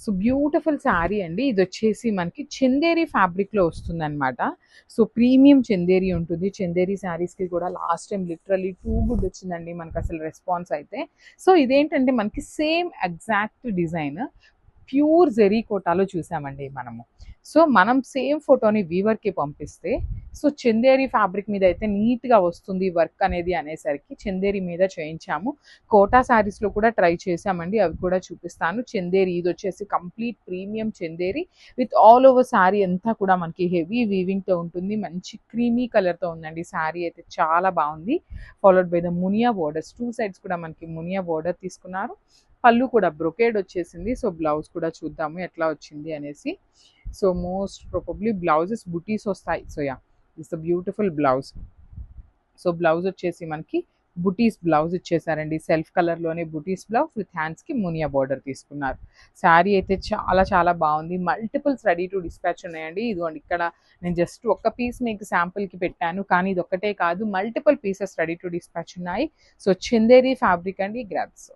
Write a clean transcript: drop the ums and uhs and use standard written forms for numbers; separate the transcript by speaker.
Speaker 1: So beautiful sari అండి. ఇది వచ్చేసి మనకి చందేరి ఫ్యాబ్రిక్లో వస్తుందన్నమాట. సో ప్రీమియం చందేరి ఉంటుంది. చందేరి శారీస్కి కూడా last time literally too good వచ్చిందండి మనకు అసలు రెస్పాన్స్ అయితే. సో ఇదేంటంటే మనకి same exact design pure zari కోటాలో చూసామండి మనము. సో మనం సేమ్ ఫోటోని వీవర్కి పంపిస్తే సో చందేరి ఫ్యాబ్రిక్ మీద అయితే నీట్గా వస్తుంది వర్క్ అనేది అనేసరికి చందేరి మీద చేయించాము. కోటా శారీస్లో కూడా ట్రై చేసామండి, అవి కూడా చూపిస్తాను. చందేరి ఇది వచ్చేసి complete premium Chanderi with all over sari అంతా కూడా మనకి హెవీ వీవింగ్తో ఉంటుంది. మంచి క్రీమీ కలర్తో ఉందండి శారీ అయితే, చాలా బాగుంది. Followed by the Muniya borders, two sides కూడా మనకి మునియా బోర్డర్ తీసుకున్నారు. పళ్ళు కూడా బ్రొకేడ్ వచ్చేసింది. సో బ్లౌజ్ కూడా చూద్దాము ఎట్లా వచ్చింది అనేసి. సో మోస్ట్ ప్రాబబ్లీ బ్లౌజెస్ బుటీస్ వస్తాయి. So yeah, it's the beautiful blouse. So blouse వచ్చేసి మనకి బుటీస్ బ్లౌజ్ ఇచ్చేసారండి. సెల్ఫ్ కలర్లోనే బుటీస్ బ్లౌజ్ విత్ హ్యాండ్స్కి మునియా బార్డర్ తీసుకున్నారు. శారీ అయితే చాలా చాలా బాగుంది. మల్టిపుల్స్ రెడీ టు డిస్పాచ్ ఉన్నాయండి. ఇదిగోండి ఇక్కడ నేను జస్ట్ ఒక్క పీస్ మీకు శాంపుల్కి పెట్టాను, కానీ ఇది ఒక్కటే కాదు, multiple pieces ready to dispatch ఉన్నాయి. సో చందేరి ఫ్యాబ్రిక్ అండి, గ్రాబ్స్.